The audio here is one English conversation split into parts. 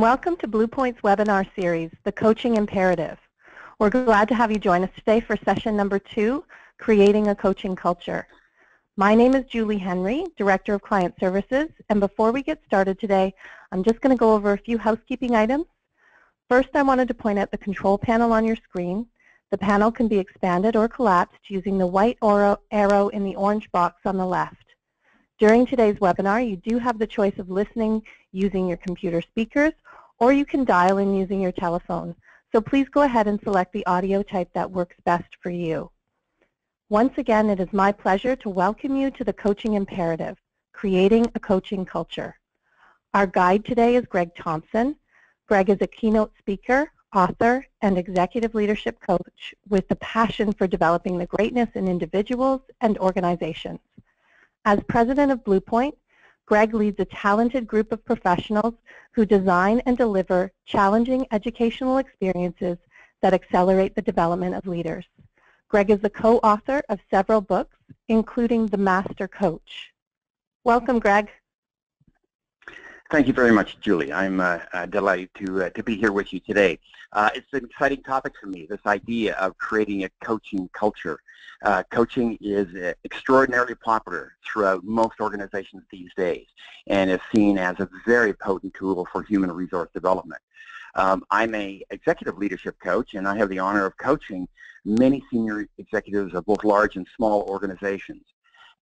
welcome to Bluepoint's webinar series, The Coaching Imperative. We're glad to have you join us today for session number 2, Creating a Coaching Culture. My name is Julie Henry, Director of Client Services, and before we get started today, I'm just going to go over a few housekeeping items. First, I wanted to point out the control panel on your screen. The panel can be expanded or collapsed using the white arrow in the orange box on the left. During today's webinar, you do have the choice of listening using your computer speakers, or you can dial in using your telephone. So please go ahead and select the audio type that works best for you. Once again, it is my pleasure to welcome you to the Coaching Imperative, Creating a Coaching Culture. Our guide today is Greg Thompson. Greg is a keynote speaker, author, and executive leadership coach with the passion for developing the greatness in individuals and organizations. As president of Bluepoint, Greg leads a talented group of professionals who design and deliver challenging educational experiences that accelerate the development of leaders. Greg is the co-author of several books, including The Master Coach. Welcome, Greg. Thank you very much, Julie. I'm delighted to be here with you today. It's an exciting topic for me, this idea of creating a coaching culture. Coaching is extraordinarily popular throughout most organizations these days and is seen as a very potent tool for human resource development. I'm an executive leadership coach, and I have the honor of coaching many senior executives of both large and small organizations.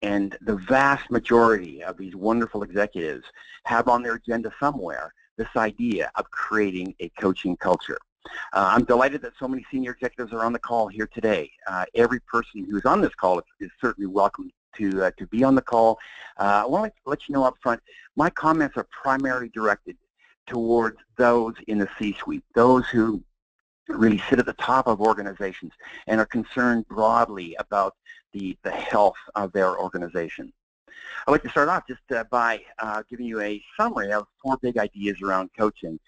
And the vast majority of these wonderful executives have on their agenda somewhere this idea of creating a coaching culture. I'm delighted that so many senior executives are on the call here today. Every person who's on this call is certainly welcome to be on the call. I want to let you know up front, my comments are primarily directed towards those in the C-suite, those who really sit at the top of organizations and are concerned broadly about the health of their organization. I'd like to start off just by giving you a summary of 4 big ideas around coaching.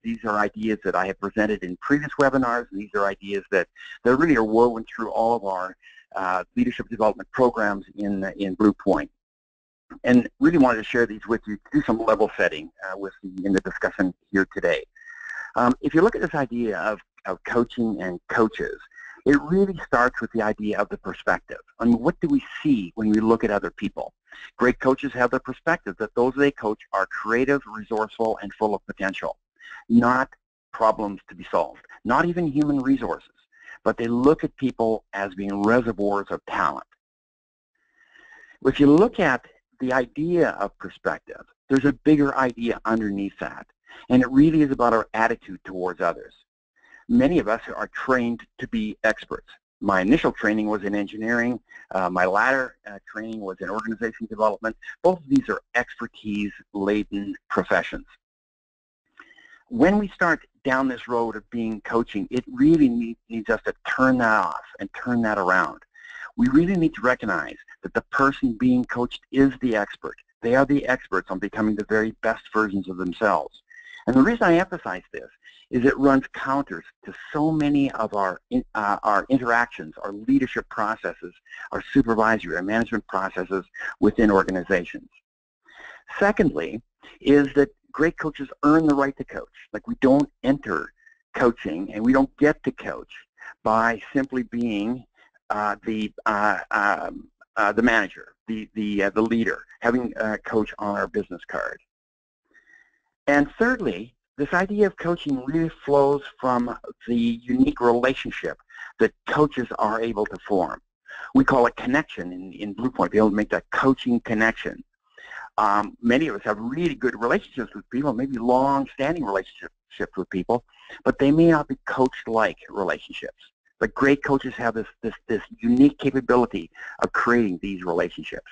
These are ideas that I have presented in previous webinars, and these are ideas that really are woven through all of our leadership development programs in Bluepoint. And really wanted to share these with you to do some level setting in the discussion here today. If you look at this idea of coaching and coaches, it really starts with the idea of the perspective. I mean, what do we see when we look at other people? Great coaches have the perspective that those they coach are creative, resourceful, and full of potential, not problems to be solved, not even human resources, but they look at people as being reservoirs of talent. If you look at the idea of perspective, there's a bigger idea underneath that, and it really is about our attitude towards others. Many of us are trained to be experts. My initial training was in engineering. My latter training was in organization development. Both of these are expertise-laden professions. When we start down this road of being coaching, it really needs us to turn that off and turn that around. We really need to recognize that the person being coached is the expert. They are the experts on becoming the very best versions of themselves. And the reason I emphasize this is it runs counter to so many of our interactions, our leadership processes, our supervisory, our management processes within organizations. Secondly, is that great coaches earn the right to coach. Like, we don't enter coaching and we don't get to coach by simply being the manager, the leader, having a coach on our business card. And thirdly, this idea of coaching really flows from the unique relationship that coaches are able to form. We call it connection in Bluepoint, be able to make that coaching connection. Many of us have really good relationships with people, maybe long-standing relationships with people, but they may not be coach-like relationships. But great coaches have this unique capability of creating these relationships.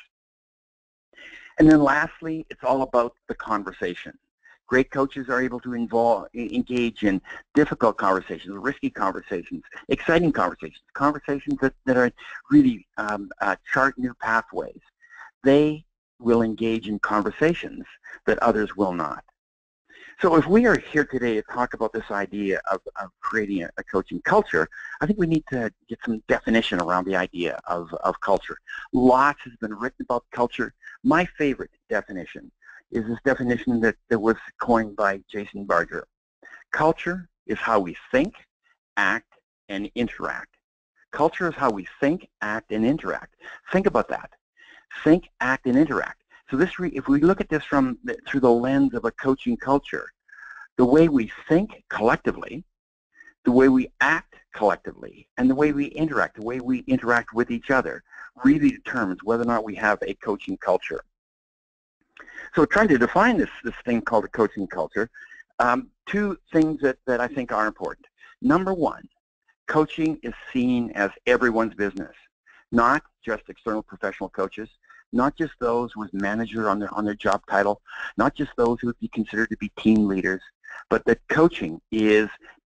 And then lastly, it's all about the conversation. Great coaches are able to engage in difficult conversations, risky conversations, exciting conversations, conversations that are really chart new pathways. They will engage in conversations that others will not. So if we are here today to talk about this idea of creating a coaching culture, I think we need to get some definition around the idea of culture. Lots has been written about culture. My favorite definition is this definition that was coined by Jason Barger. Culture is how we think, act, and interact. Culture is how we think, act, and interact. Think about that. Think, act, and interact. So if we look at this through the lens of a coaching culture, the way we think collectively, the way we act collectively, and the way we interact with each other really determines whether or not we have a coaching culture. So trying to define this thing called a coaching culture, two things that I think are important. Number one, coaching is seen as everyone's business, not just external professional coaches, not just those with manager on their job title, not just those who would be considered to be team leaders, but that coaching is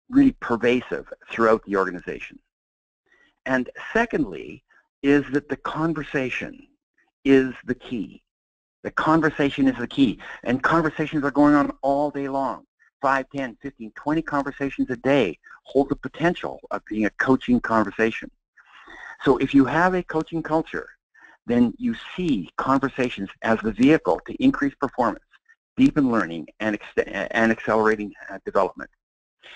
really pervasive throughout the organization. And secondly, is that the conversation is the key. The conversation is the key. And conversations are going on all day long. 5, 10, 15, 20 conversations a day hold the potential of being a coaching conversation. So if you have a coaching culture, then you see conversations as the vehicle to increase performance, deepen learning, and accelerating development.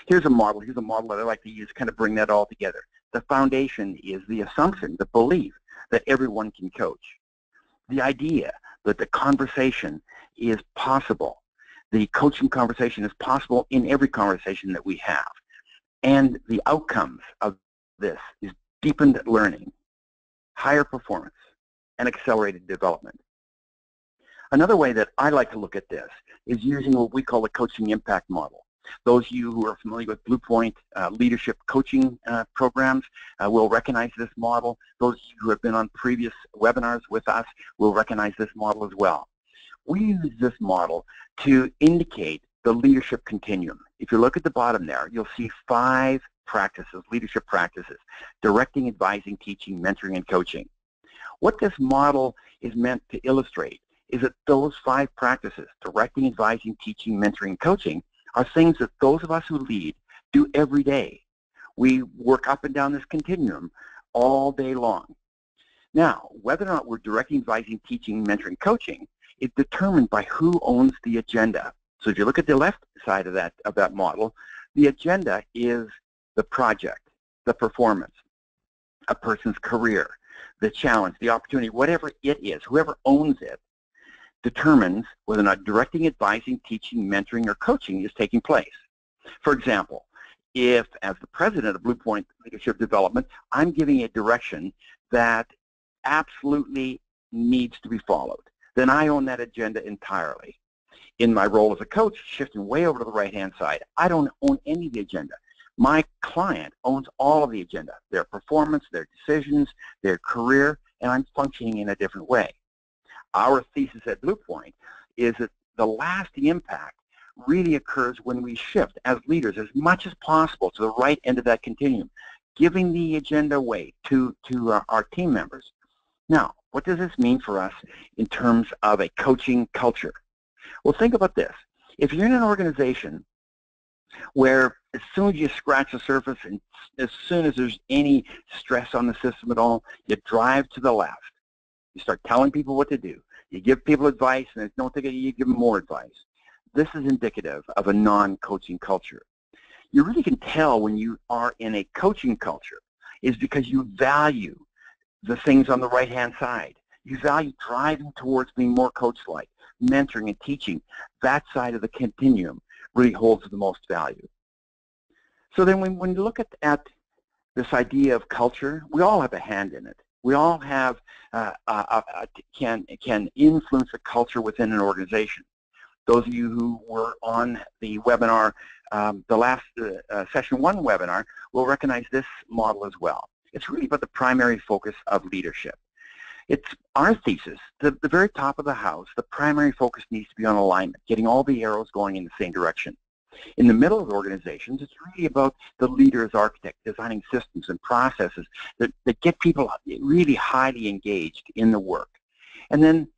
Here's a model that I like to use to kind of bring that all together. The foundation is the assumption, the belief that everyone can coach. The idea that the conversation is possible. The coaching conversation is possible in every conversation that we have. And the outcomes of this is deepened learning, higher performance, and accelerated development. Another way that I like to look at this is using what we call the coaching impact model. Those of you who are familiar with Blue Point leadership coaching programs will recognize this model. Those of you who have been on previous webinars with us will recognize this model as well. We use this model to indicate the leadership continuum. If you look at the bottom there, you'll see 5 practices, leadership practices: directing, advising, teaching, mentoring, and coaching. What this model is meant to illustrate is that those 5 practices, directing, advising, teaching, mentoring, and coaching, are things that those of us who lead do every day. We work up and down this continuum all day long. Now, whether or not we're directing, advising, teaching, mentoring, coaching is determined by who owns the agenda. So if you look at the left side of that model, the agenda is the project, the performance, a person's career, the challenge, the opportunity, whatever it is, whoever owns it determines whether or not directing, advising, teaching, mentoring, or coaching is taking place. For example, if as the president of Blue Point Leadership Development, I'm giving a direction that absolutely needs to be followed, then I own that agenda entirely. In my role as a coach, shifting way over to the right-hand side, I don't own any of the agenda. My client owns all of the agenda, their performance, their decisions, their career, and I'm functioning in a different way. Our thesis at Blue Point is that the lasting impact really occurs when we shift as leaders as much as possible to the right end of that continuum, giving the agenda away to our team members. Now, what does this mean for us in terms of a coaching culture? Well, think about this. If you're in an organization where as soon as you scratch the surface and as soon as there's any stress on the system at all, you drive to the left. You start telling people what to do. You give people advice, and if don't think it, you give them more advice. This is indicative of a non-coaching culture. You really can tell when you are in a coaching culture is because you value the things on the right-hand side. You value driving towards being more coach-like, mentoring and teaching. That side of the continuum really holds the most value. So then when you look at this idea of culture, we all have a hand in it. We all have can influence the culture within an organization. Those of you who were on the webinar, the last session 1 webinar, will recognize this model as well. It's really about the primary focus of leadership. It's our thesis, the very top of the house, the primary focus needs to be on alignment, getting all the arrows going in the same direction. In the middle of organizations, it's really about the leader as architect, designing systems and processes that get people really highly engaged in the work. And then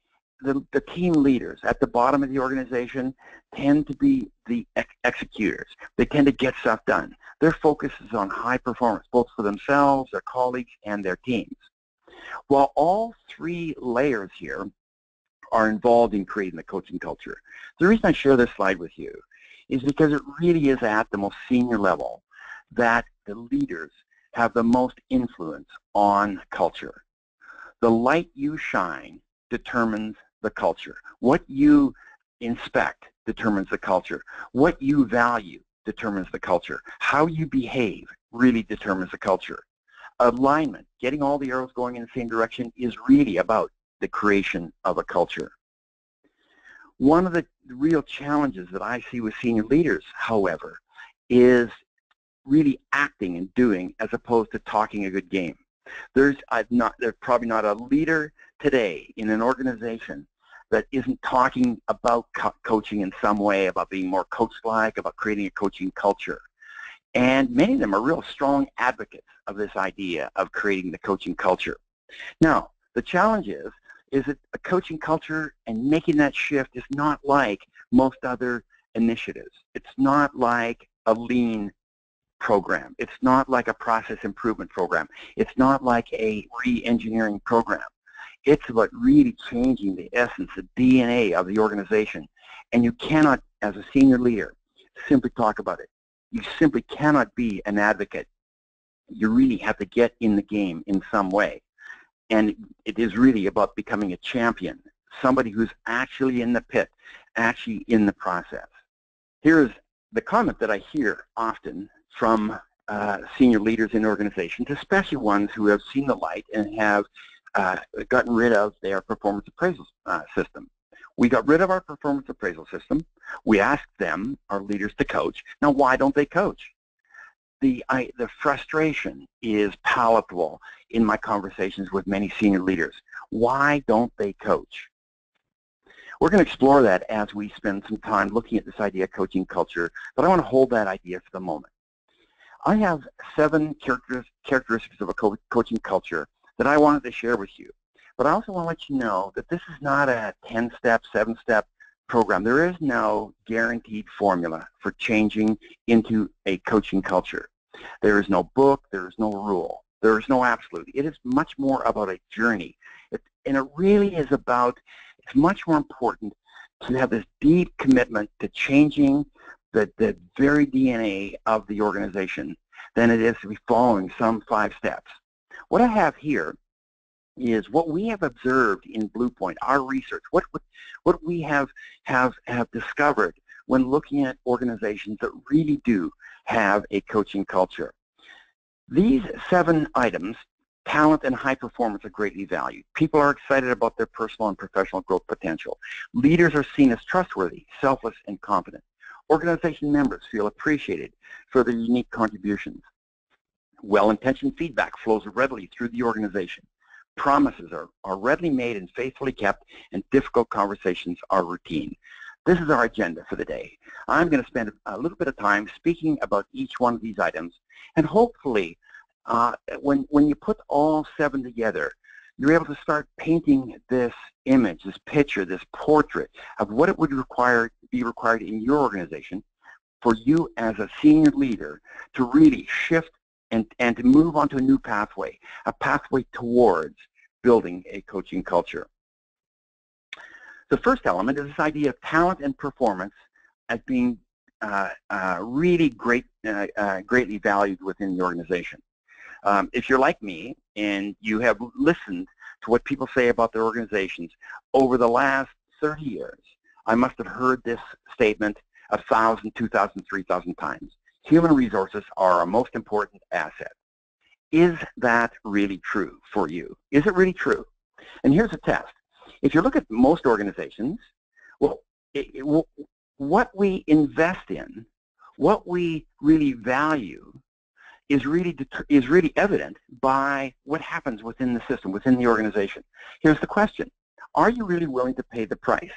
the team leaders at the bottom of the organization tend to be the executors. They tend to get stuff done. Their focus is on high performance, both for themselves, their colleagues, and their teams. While all 3 layers here are involved in creating the coaching culture. The reason I share this slide with you is because it really is at the most senior level that the leaders have the most influence on culture. The light you shine determines the culture. What you inspect determines the culture. What you value determines the culture. How you behave really determines the culture. Alignment, getting all the arrows going in the same direction, is really about the creation of a culture. One of the real challenges that I see with senior leaders, however, is really acting and doing as opposed to talking a good game. There's probably not a leader today in an organization that isn't talking about coaching in some way, about being more coach-like, about creating a coaching culture. And many of them are real strong advocates of this idea of creating the coaching culture. Now, the challenge is that a coaching culture and making that shift is not like most other initiatives. It's not like a lean program. It's not like a process improvement program. It's not like a re-engineering program. It's about really changing the essence, the DNA of the organization. And you cannot, as a senior leader, simply talk about it. You simply cannot be an advocate. You really have to get in the game in some way. And it is really about becoming a champion, somebody who's actually in the pit, actually in the process. Here's the comment that I hear often from senior leaders in organizations, especially ones who have seen the light and have gotten rid of their performance appraisal system. We got rid of our performance appraisal system. We asked them, our leaders, to coach. Now, why don't they coach? The frustration is palatable in my conversations with many senior leaders. Why don't they coach? We're going to explore that as we spend some time looking at this idea of coaching culture, but I want to hold that idea for the moment. I have 7 characteristics of a coaching culture that I wanted to share with you. But I also want to let you know that this is not a 10-step, 7-step program. There is no guaranteed formula for changing into a coaching culture. There is no book, there is no rule, there is no absolute. It is much more about a journey. And it really is about, it's much more important to have this deep commitment to changing the very DNA of the organization than it is to be following some 5 steps. What I have here is what we have observed in Bluepoint, our research, what we have discovered when looking at organizations that really do have a coaching culture. These 7 items, talent and high performance, are greatly valued. People are excited about their personal and professional growth potential. Leaders are seen as trustworthy, selfless, and confident. Organization members feel appreciated for their unique contributions. Well-intentioned feedback flows readily through the organization. Promises are readily made and faithfully kept, and difficult conversations are routine. This is our agenda for the day. I'm going to spend a little bit of time speaking about each one of these items, and hopefully when you put all 7 together, you're able to start painting this image, this picture, this portrait of what it would be required in your organization for you as a senior leader to really shift and to move on to a new pathway, a pathway towards building a coaching culture. The first element is this idea of talent and performance as being really greatly valued within the organization. If you're like me and you have listened to what people say about their organizations over the last 30 years, I must have heard this statement 1,000, 2,000, 3,000 times. Human resources are our most important asset. Is that really true for you? Is it really true? And here's a test. If you look at most organizations, well, what we invest in, what we really value, is really evident by what happens within the system, within the organization. Here's the question. Are you really willing to pay the price?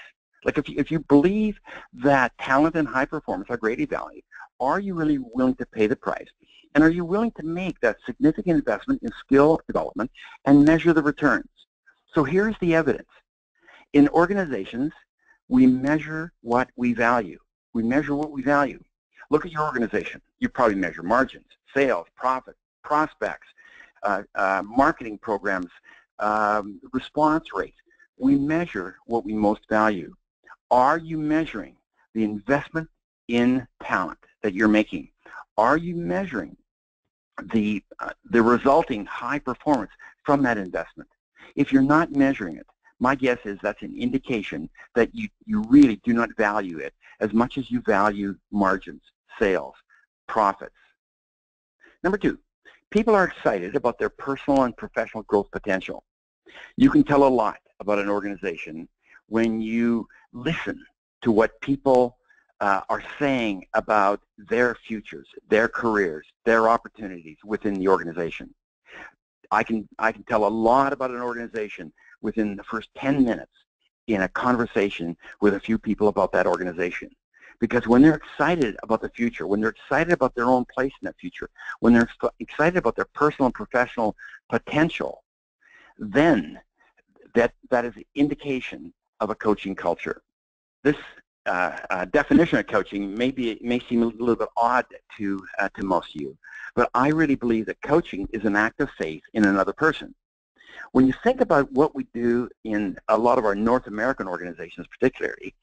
Like if you believe that talent and high performance are greatly valued, are you really willing to pay the price? And are you willing to make that significant investment in skill development and measure the returns? So here's the evidence. In organizations, we measure what we value. We measure what we value. Look at your organization. You probably measure margins, sales, profit, prospects, marketing programs, response rates. We measure what we most value. Are you measuring the investment in talent that you're making? Are you measuring the resulting high performance from that investment? If you're not measuring it, my guess is that's an indication that you really do not value it as much as you value margins, sales, profits. Number 2, people are excited about their personal and professional growth potential. You can tell a lot about an organization when you listen to what people are saying about their futures, their careers, their opportunities within the organization. I can tell a lot about an organization within the first 10 minutes in a conversation with a few people about that organization. Because when they're excited about the future, when they're excited about their own place in that future, when they're excited about their personal and professional potential, then that is an indication of a coaching culture. This definition of coaching may seem a little bit odd to most of you, but I really believe that coaching is an act of faith in another person. When you think about what we do in a lot of our North American organizations particularly,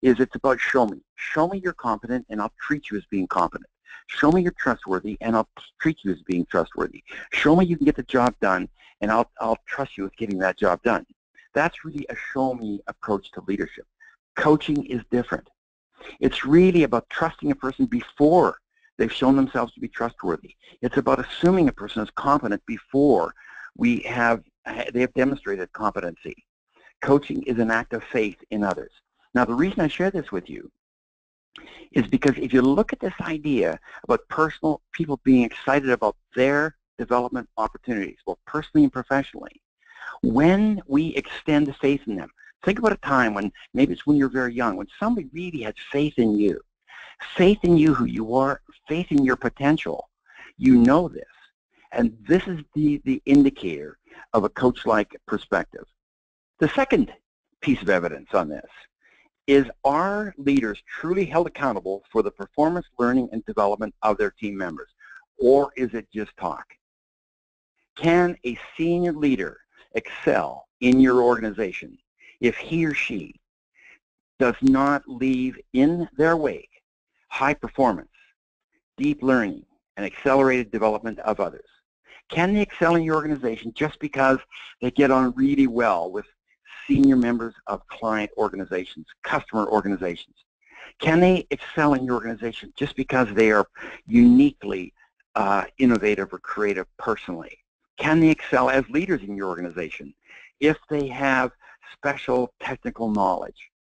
it's about show me. Show me you're competent and I'll treat you as being competent. Show me you're trustworthy and I'll treat you as being trustworthy. Show me you can get the job done and I'll trust you with getting that job done. That's really a show me approach to leadership. Coaching is different. It's really about trusting a person before they've shown themselves to be trustworthy. It's about assuming a person is competent before they have demonstrated competency. Coaching is an act of faith in others. Now, the reason I share this with you is because if you look at this idea about people being excited about their development opportunities, both personally and professionally, when we extend faith in them, think about a time when, maybe it's when you're very young, when somebody really had faith in you who you are, faith in your potential. You know this. And this is the indicator of a coach-like perspective. The second piece of evidence on this is, are leaders truly held accountable for the performance, learning, and development of their team members, or is it just talk? Can a senior leader excel in your organization if he or she does not leave in their wake high performance, deep learning, and accelerated development of others? Can they excel in your organization just because they get on really well with senior members of client organizations, customer organizations? Can they excel in your organization just because they are uniquely innovative or creative personally? Can they excel as leaders in your organization if they have special technical knowledge?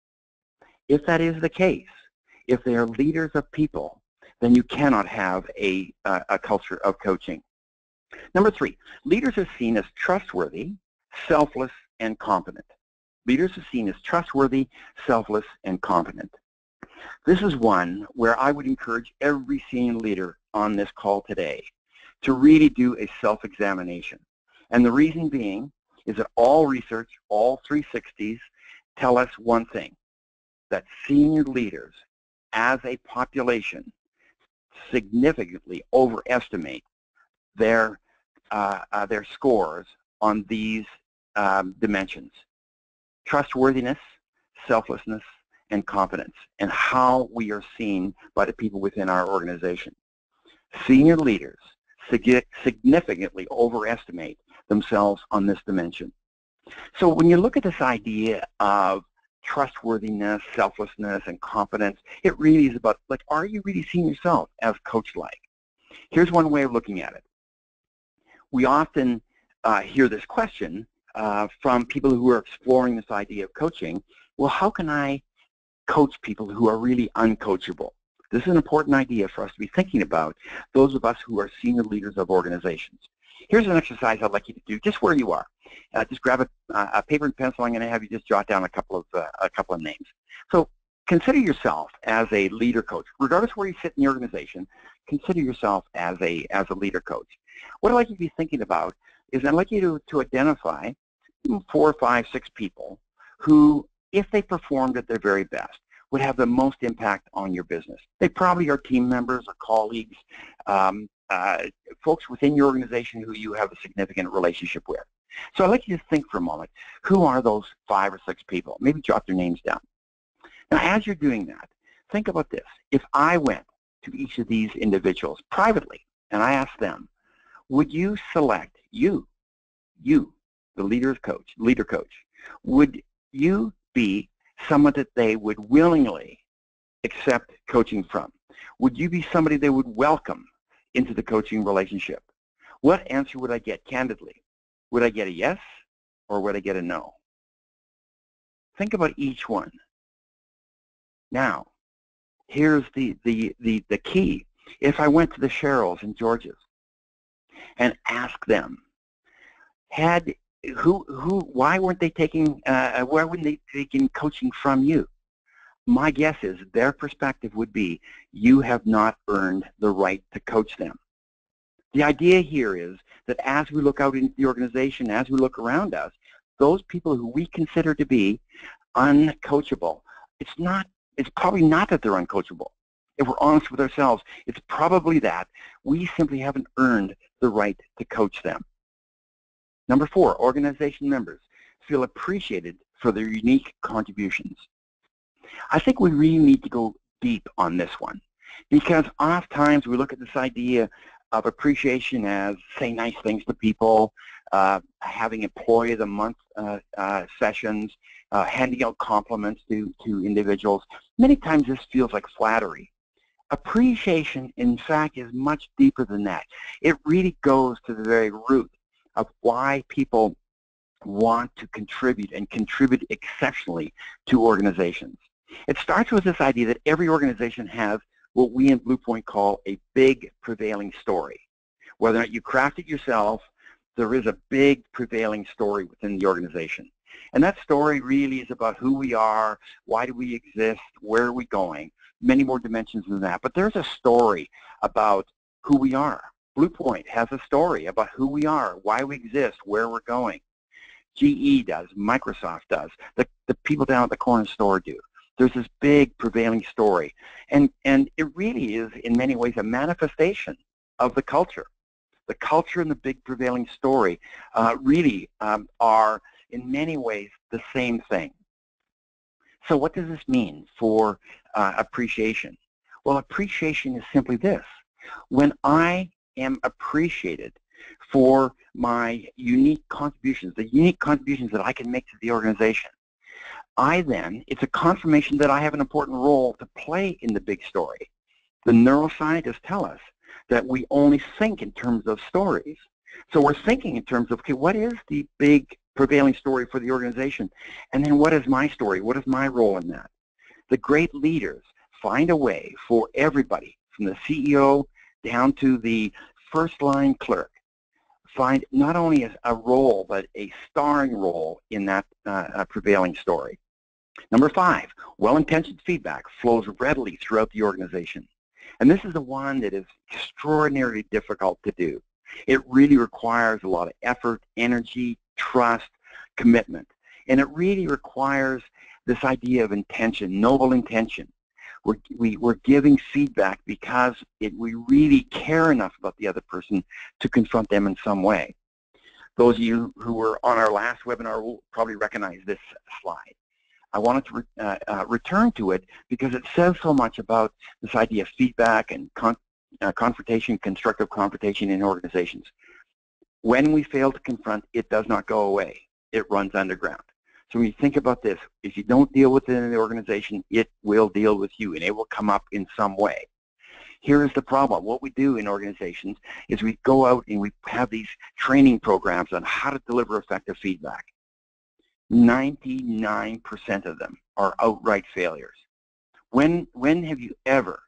If that is the case, if they are leaders of people, then you cannot have a culture of coaching. Number 3, leaders are seen as trustworthy, selfless, and competent. Leaders are seen as trustworthy, selfless, and competent. This is one where I would encourage every senior leader on this call today to really do a self-examination. And the reason being is that all research, all 360s, tell us one thing, that senior leaders as a population significantly overestimate their scores on these dimensions: trustworthiness, selflessness, and competence, and how we are seen by the people within our organization. Senior leaders significantly overestimate themselves on this dimension. So when you look at this idea of trustworthiness, selflessness, and competence, it really is about, like, are you really seeing yourself as coach-like? Here's one way of looking at it. We often hear this question from people who are exploring this idea of coaching. Well, how can I coach people who are really uncoachable? This is an important idea for us to be thinking about, those of us who are senior leaders of organizations. Here's an exercise I'd like you to do just where you are. Just grab a paper and pencil. I'm going to have you just jot down a couple of names. So consider yourself as a leader coach. Regardless of where you sit in the organization, consider yourself as a leader coach. What I'd like you to be thinking about is I'd like you to identify 4, 5, 6 people who, if they performed at their very best, would have the most impact on your business. They probably are team members or colleagues, folks within your organization who you have a significant relationship with. So I'd like you to think for a moment, who are those 5 or 6 people? Maybe jot their names down. Now, as you're doing that, think about this. If I went to each of these individuals privately and I asked them, would you select you, the leader coach, would you be someone that they would willingly accept coaching from? Would you be somebody they would welcome into the coaching relationship? What answer would I get candidly? Would I get a yes or would I get a no? Think about each one. Now, here's the key. If I went to the Cheryls and Georges and asked them, why weren't they taking, why wouldn't they taking coaching from you? My guess is their perspective would be, you have not earned the right to coach them. The idea here is that as we look out into the organization, as we look around us, those people who we consider to be uncoachable, it's probably not that they're uncoachable. If we're honest with ourselves, it's probably that we simply haven't earned the right to coach them. Number 4, organization members feel appreciated for their unique contributions. I think we really need to go deep on this one, because oftentimes we look at this idea of appreciation as saying nice things to people, having Employee of the Month sessions, handing out compliments to individuals. Many times this feels like flattery. Appreciation, in fact, is much deeper than that. It really goes to the very root of why people want to contribute and contribute exceptionally to organizations. It starts with this idea that every organization has what we in Blue Point call a big prevailing story. Whether or not you craft it yourself, there is a big prevailing story within the organization. And that story really is about who we are, why do we exist, where are we going, many more dimensions than that. But there's a story about who we are. Blue Point has a story about who we are, why we exist, where we're going. GE does, Microsoft does, the people down at the corner store do. There's this big prevailing story. And it really is, in many ways, a manifestation of the culture. The culture and the big prevailing story really are, in many ways, the same thing. So what does this mean for appreciation? Well, appreciation is simply this. When I am appreciated for my unique contributions, the unique contributions that I can make to the organization, it's a confirmation that I have an important role to play in the big story. The neuroscientists tell us that we only think in terms of stories. So we're thinking in terms of, okay, what is the big prevailing story for the organization? And then what is my story? What is my role in that? The great leaders find a way for everybody, from the CEO down to the first-line clerk, find not only a role, but a starring role in that prevailing story. Number 5, well-intentioned feedback flows readily throughout the organization. And this is the one that is extraordinarily difficult to do. It really requires a lot of effort, energy, trust, commitment. And it really requires this idea of intention, noble intention. We're giving feedback because we really care enough about the other person to confront them in some way. Those of you who were on our last webinar will probably recognize this slide. I wanted to return to it because it says so much about this idea of feedback and confrontation, constructive confrontation in organizations. When we fail to confront, it does not go away. It runs underground. So when you think about this, if you don't deal with it in the organization, it will deal with you, and it will come up in some way. Here is the problem. What we do in organizations is we go out and we have these training programs on how to deliver effective feedback. 99% of them are outright failures. When have you ever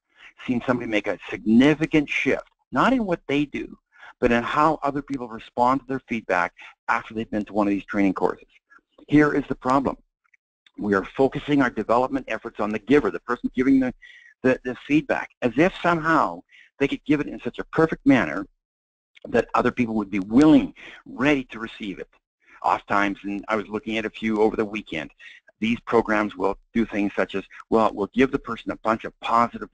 seen somebody make a significant shift, not in what they do, but in how other people respond to their feedback after they've been to one of these training courses? Here is the problem. We are focusing our development efforts on the giver, the person giving the feedback, as if somehow they could give it in such a perfect manner that other people would be willing, ready to receive it. Oftentimes, and I was looking at a few over the weekend, these programs will do things such as, well, we'll give the person a bunch of positive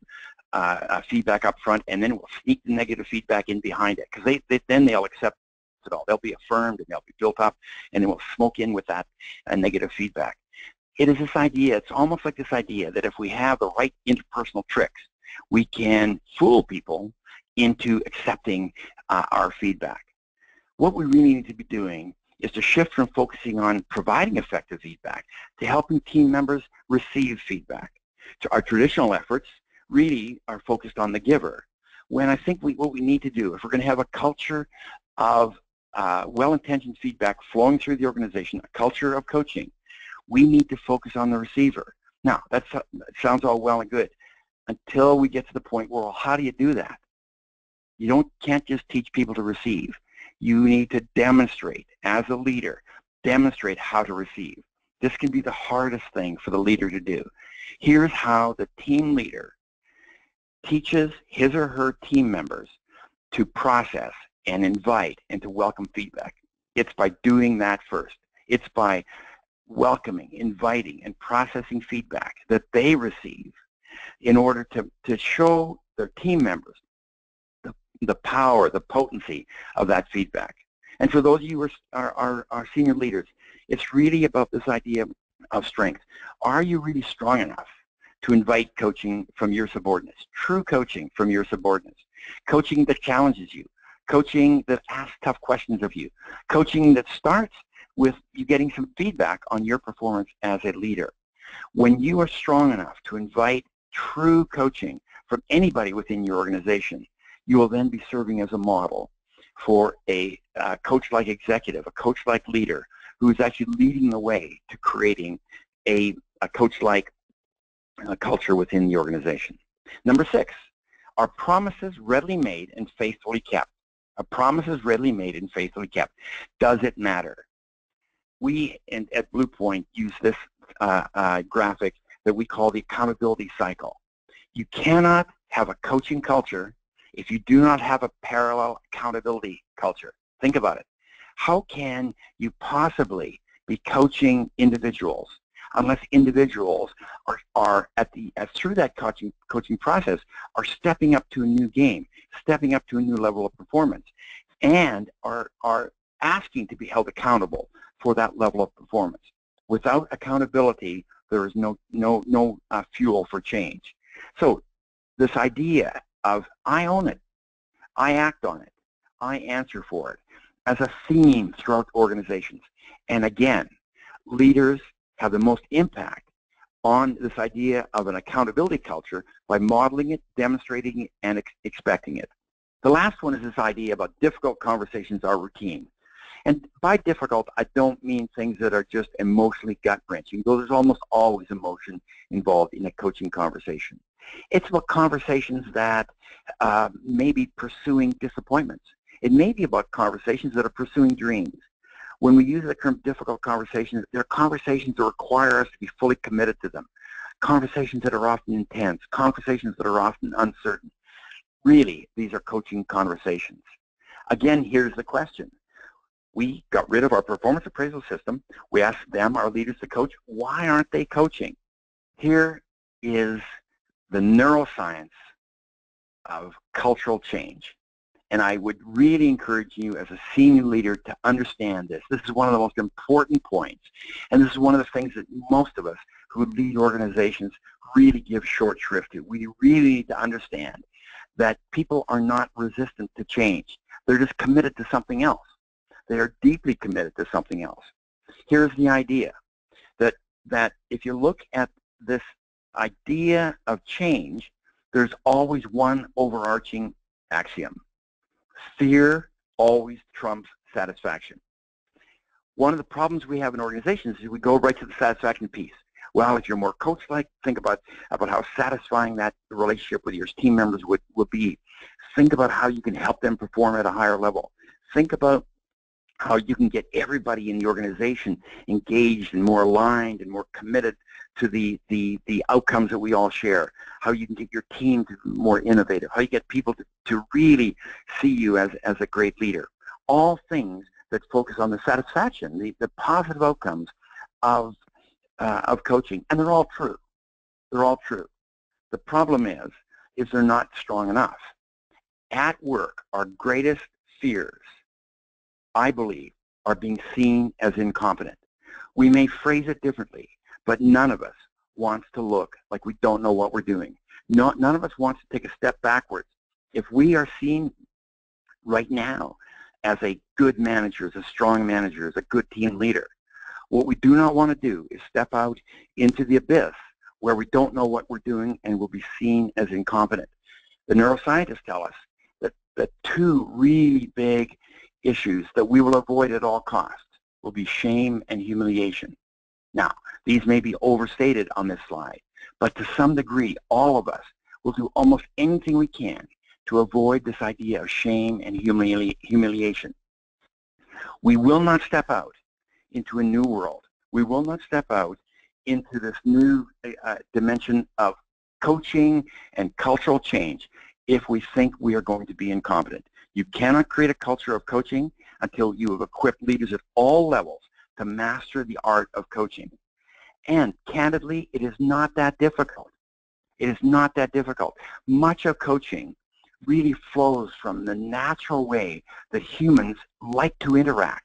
feedback up front, and then we'll sneak the negative feedback in behind it, because then they'll accept at all. They'll be affirmed and they'll be built up, and it will smoke in with that negative feedback. It is this idea, it's almost like this idea that if we have the right interpersonal tricks, we can fool people into accepting our feedback. What we really need to be doing is to shift from focusing on providing effective feedback to helping team members receive feedback. So our traditional efforts really are focused on the giver, when I think what we need to do, if we're going to have a culture of well-intentioned feedback flowing through the organization, a culture of coaching, we need to focus on the receiver. Now, that sounds all well and good until we get to the point where, well, how do you do that? You can't just teach people to receive. You need to demonstrate, as a leader, demonstrate how to receive. This can be the hardest thing for the leader to do. Here's how the team leader teaches his or her team members to process and invite and to welcome feedback. It's by doing that first. It's by welcoming, inviting, and processing feedback that they receive in order to show their team members the power, the potency of that feedback. And for those of you who are senior leaders, it's really about this idea of strength. Are you really strong enough to invite coaching from your subordinates, true coaching from your subordinates, coaching that challenges you, coaching that asks tough questions of you, coaching that starts with you getting some feedback on your performance as a leader? When you are strong enough to invite true coaching from anybody within your organization, you will then be serving as a model for a coach-like executive, a coach-like leader who is actually leading the way to creating a coach-like culture within the organization. Number 6, are promises readily made and faithfully kept? Are promises readily made and faithfully kept? Does it matter? We at Blue Point use this graphic that we call the accountability cycle. You cannot have a coaching culture if you do not have a parallel accountability culture. Think about it. How can you possibly be coaching individuals unless individuals are through that coaching process are stepping up to a new game, stepping up to a new level of performance, and are asking to be held accountable for that level of performance? Without accountability, there is no fuel for change. So this idea of I own it, I act on it, I answer for it, as a theme throughout organizations. And again, leaders have the most impact on this idea of an accountability culture by modeling it, demonstrating it, and expecting it. The last one is this idea about difficult conversations are routine. And by difficult, I don't mean things that are just emotionally gut-wrenching, though there's almost always emotion involved in a coaching conversation. It's about conversations that may be pursuing disappointments. It may be about conversations that are pursuing dreams. When we use the term difficult conversations, they're conversations that require us to be fully committed to them, conversations that are often intense, conversations that are often uncertain. Really, these are coaching conversations. Again, here's the question. We got rid of our performance appraisal system. We asked them, our leaders, to coach. Why aren't they coaching? Here is the neuroscience of cultural change. And I would really encourage you as a senior leader to understand this. This is one of the most important points. And this is one of the things that most of us who lead organizations really give short shrift to. We really need to understand that people are not resistant to change. They're just committed to something else. They are deeply committed to something else. Here's the idea, that if you look at this idea of change, there's always one overarching axiom. Fear always trumps satisfaction. One of the problems we have in organizations is we go right to the satisfaction piece. Well, if you're more coach-like, think about how satisfying that relationship with your team members would be. Think about how you can help them perform at a higher level. Think about how you can get everybody in the organization engaged and more aligned and more committed to the outcomes that we all share, how you can get your team to be more innovative, how you get people to really see you as a great leader. All things that focus on the satisfaction, the positive outcomes of coaching, and they're all true. They're all true. The problem is they're not strong enough. At work, our greatest fears I believe, are being seen as incompetent. We may phrase it differently, but none of us wants to look like we don't know what we're doing. None of us wants to take a step backwards. If we are seen right now as a good manager, as a strong manager, as a good team leader, what we do not want to do is step out into the abyss where we don't know what we're doing and will be seen as incompetent. The neuroscientists tell us that two really big issues that we will avoid at all costs will be shame and humiliation. Now, these may be overstated on this slide, but to some degree, all of us will do almost anything we can to avoid this idea of shame and humiliation. We will not step out into a new world. We will not step out into this new dimension of coaching and cultural change if we think we are going to be incompetent. You cannot create a culture of coaching until you have equipped leaders at all levels to master the art of coaching. And candidly, it is not that difficult. It is not that difficult. Much of coaching really flows from the natural way that humans like to interact.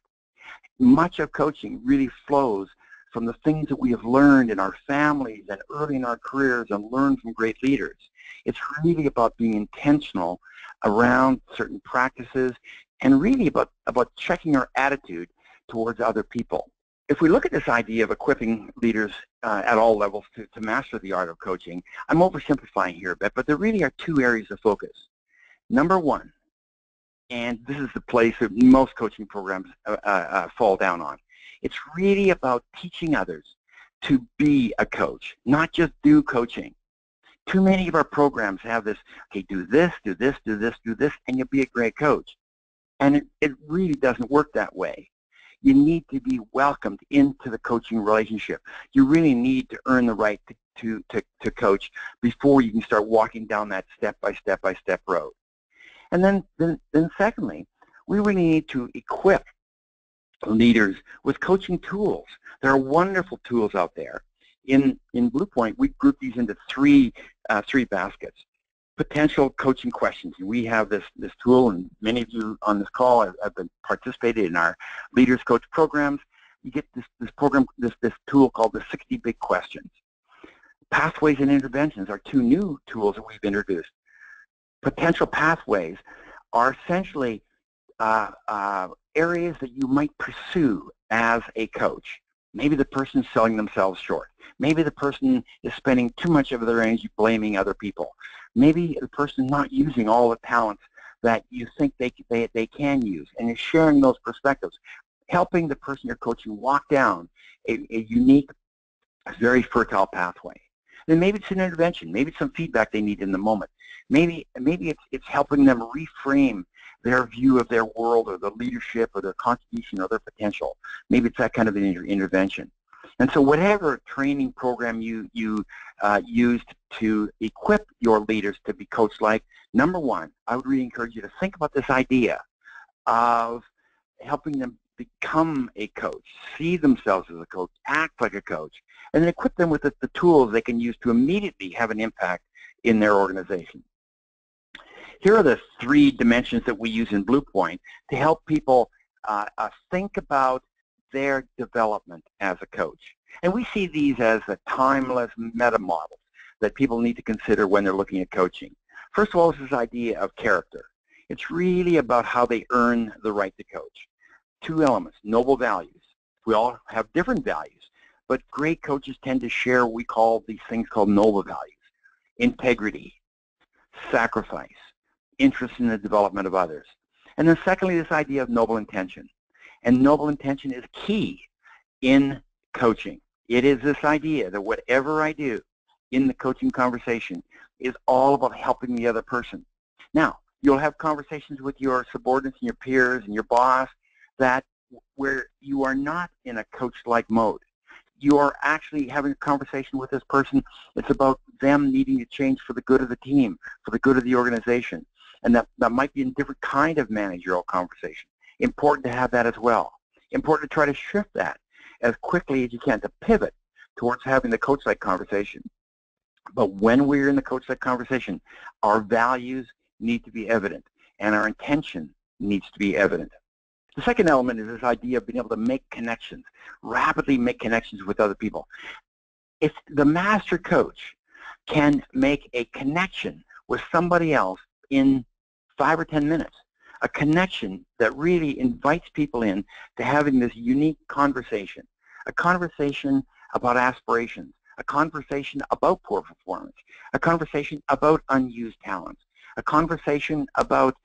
Much of coaching really flows from the things that we have learned in our families and early in our careers and learned from great leaders. It's really about being intentional around certain practices and really about checking our attitude towards other people. If we look at this idea of equipping leaders at all levels to master the art of coaching, I'm oversimplifying here a bit, but there really are two areas of focus. Number one, and this is the place that most coaching programs fall down on, it's really about teaching others to be a coach, not just do coaching. Too many of our programs have this, okay, do this, do this, do this, do this, and you'll be a great coach. And it really doesn't work that way. You need to be welcomed into the coaching relationship. You really need to earn the right to coach before you can start walking down that step-by-step road. And then secondly, we really need to equip leaders with coaching tools. There are wonderful tools out there. In Bluepoint, we group these into three baskets. Potential coaching questions. And we have this tool, and many of you on this call have been participated in our Leaders Coach programs. You get this tool called the 60 Big Questions. Pathways and interventions are two new tools that we've introduced. Potential pathways are essentially areas that you might pursue as a coach. Maybe the person's selling themselves short. Maybe the person is spending too much of their energy blaming other people. Maybe the person's not using all the talents that you think they can use, and is sharing those perspectives, helping the person you're coaching walk down a unique, very fertile pathway. Then maybe it's an intervention. Maybe it's some feedback they need in the moment. Maybe it's helping them reframe their view of their world or their leadership or their contribution or their potential. Maybe it's that kind of an intervention. And so whatever training program you used to equip your leaders to be coach-like, number one, I would really encourage you to think about this idea of helping them become a coach, see themselves as a coach, act like a coach, and then equip them with the tools they can use to immediately have an impact in their organization. Here are the three dimensions that we use in Bluepoint to help people think about their development as a coach. And we see these as the timeless meta models that people need to consider when they're looking at coaching. First of all, is this idea of character. It's really about how they earn the right to coach. Two elements, noble values. We all have different values, but great coaches tend to share what we call these things called noble values. Integrity, sacrifice, interest in the development of others. And then secondly, this idea of noble intention. And noble intention is key in coaching. It is this idea that whatever I do in the coaching conversation is all about helping the other person. Now, you'll have conversations with your subordinates and your peers and your boss that where you are not in a coach-like mode. You are actually having a conversation with this person. It's about them needing to change for the good of the team, for the good of the organization. And that might be a different kind of managerial conversation. Important to have that as well. Important to try to shift that as quickly as you can, to pivot towards having the coach-like conversation. But when we're in the coach-like conversation, our values need to be evident, and our intention needs to be evident. The second element is this idea of being able to make connections, rapidly make connections with other people. If the master coach can make a connection with somebody else in 5 or 10 minutes, a connection that really invites people in to having this unique conversation, a conversation about aspirations, a conversation about poor performance, a conversation about unused talents, a conversation about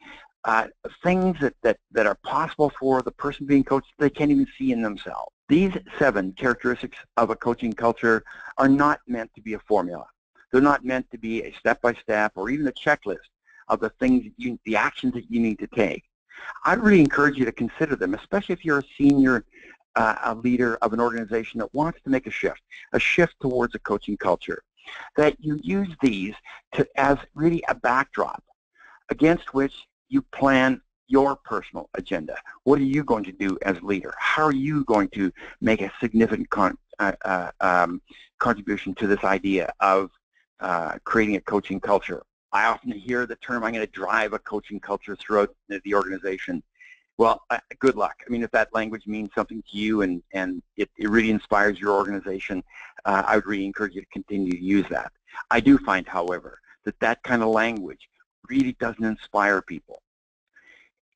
things that are possible for the person being coached that they can't even see in themselves. These 7 characteristics of a coaching culture are not meant to be a formula. They're not meant to be a step-by-step or even a checklist of the things, the actions that you need to take. I'd really encourage you to consider them, especially if you're a senior a leader of an organization that wants to make a shift towards a coaching culture, that you use these as really a backdrop against which you plan your personal agenda. What are you going to do as a leader? How are you going to make a significant contribution to this idea of creating a coaching culture? I often hear the term, I'm going to drive a coaching culture throughout the organization. Well, good luck. I mean, if that language means something to you and it really inspires your organization, I would really encourage you to continue to use that. I do find, however, that kind of language really doesn't inspire people.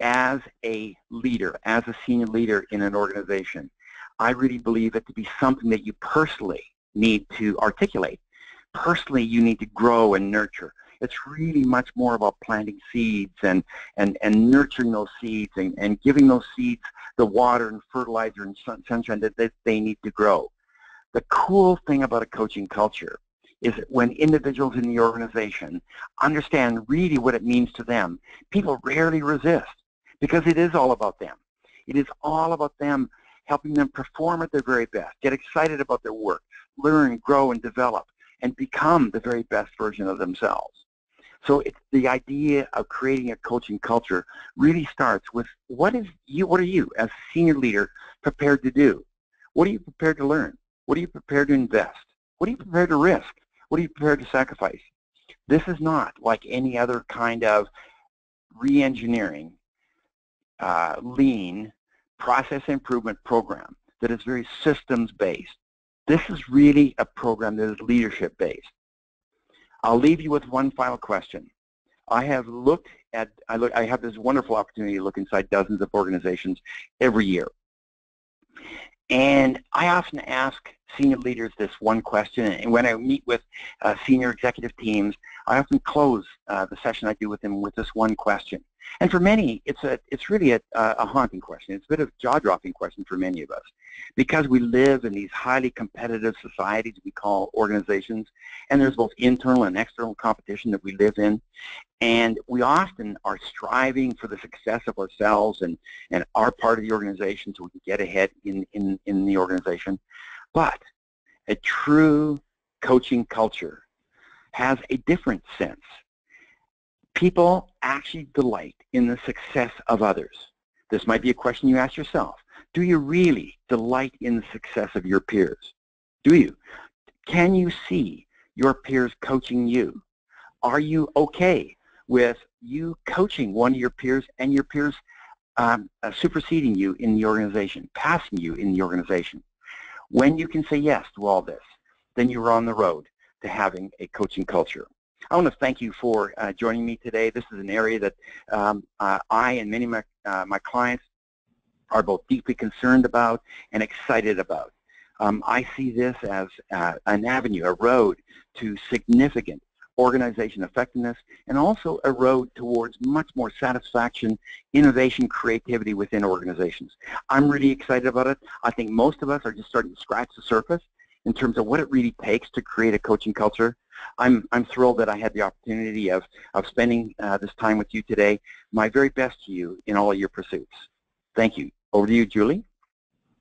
As a leader, as a senior leader in an organization, I really believe it to be something that you personally need to articulate. Personally, you need to grow and nurture. It's really much more about planting seeds and nurturing those seeds and giving those seeds the water and fertilizer and sunshine that they need to grow. The cool thing about a coaching culture is that when individuals in the organization understand really what it means to them, people rarely resist because it is all about them. It is all about them helping them perform at their very best, get excited about their work, learn, grow, and develop, and become the very best version of themselves. So it's the idea of creating a coaching culture really starts with what are you as a senior leader prepared to do? What are you prepared to learn? What are you prepared to invest? What are you prepared to risk? What are you prepared to sacrifice? This is not like any other kind of re-engineering, lean, process improvement program that is very systems-based. This is really a program that is leadership-based. I'll leave you with one final question. I have this wonderful opportunity to look inside dozens of organizations every year. And I often ask senior leaders this one question, and when I meet with senior executive teams, I often close the session I do with them with this one question. And for many, it's really a haunting question. It's a bit of a jaw-dropping question for many of us. Because we live in these highly competitive societies we call organizations, and there's both internal and external competition that we live in, and we often are striving for the success of ourselves and our part of the organization so we can get ahead in the organization. But a true coaching culture has a different sense. People actually delight in the success of others. This might be a question you ask yourself. Do you really delight in the success of your peers? Do you? Can you see your peers coaching you? Are you okay with you coaching one of your peers and your peers superseding you in the organization, passing you in the organization? When you can say yes to all this, then you're on the road to having a coaching culture. I want to thank you for joining me today. This is an area that I and many of my clients are both deeply concerned about and excited about. I see this as an avenue, a road to significant organization effectiveness, and also a road towards much more satisfaction, innovation, creativity within organizations. I'm really excited about it. I think most of us are just starting to scratch the surface in terms of what it really takes to create a coaching culture. I'm thrilled that I had the opportunity of spending this time with you today. My very best to you in all of your pursuits. Thank you. Over to you, Julie.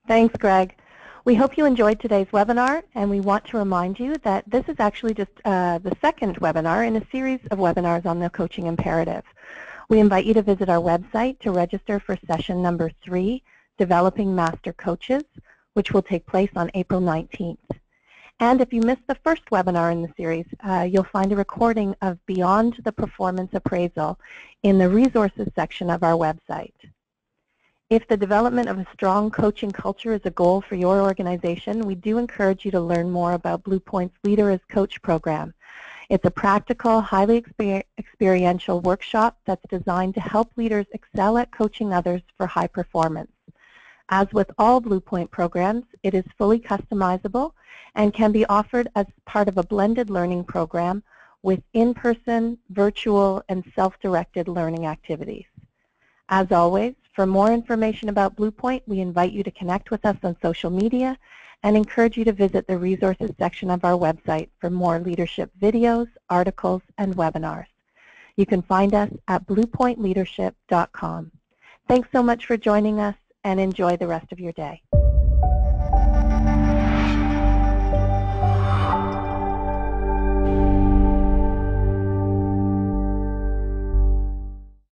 Thanks, Greg. We hope you enjoyed today's webinar, and we want to remind you that this is actually just the second webinar in a series of webinars on the coaching imperative. We invite you to visit our website to register for session number 3, Developing Master Coaches, which will take place on April 19th. And if you missed the first webinar in the series, you'll find a recording of Beyond the Performance Appraisal in the resources section of our website. If the development of a strong coaching culture is a goal for your organization, we do encourage you to learn more about Blue Point's Leader as Coach program. It's a practical, highly experiential workshop that's designed to help leaders excel at coaching others for high performance. As with all Blue Point programs, it is fully customizable and can be offered as part of a blended learning program with in-person, virtual, and self-directed learning activities. As always, for more information about Blue Point, we invite you to connect with us on social media and encourage you to visit the resources section of our website for more leadership videos, articles, and webinars. You can find us at bluepointleadership.com. Thanks so much for joining us, and enjoy the rest of your day.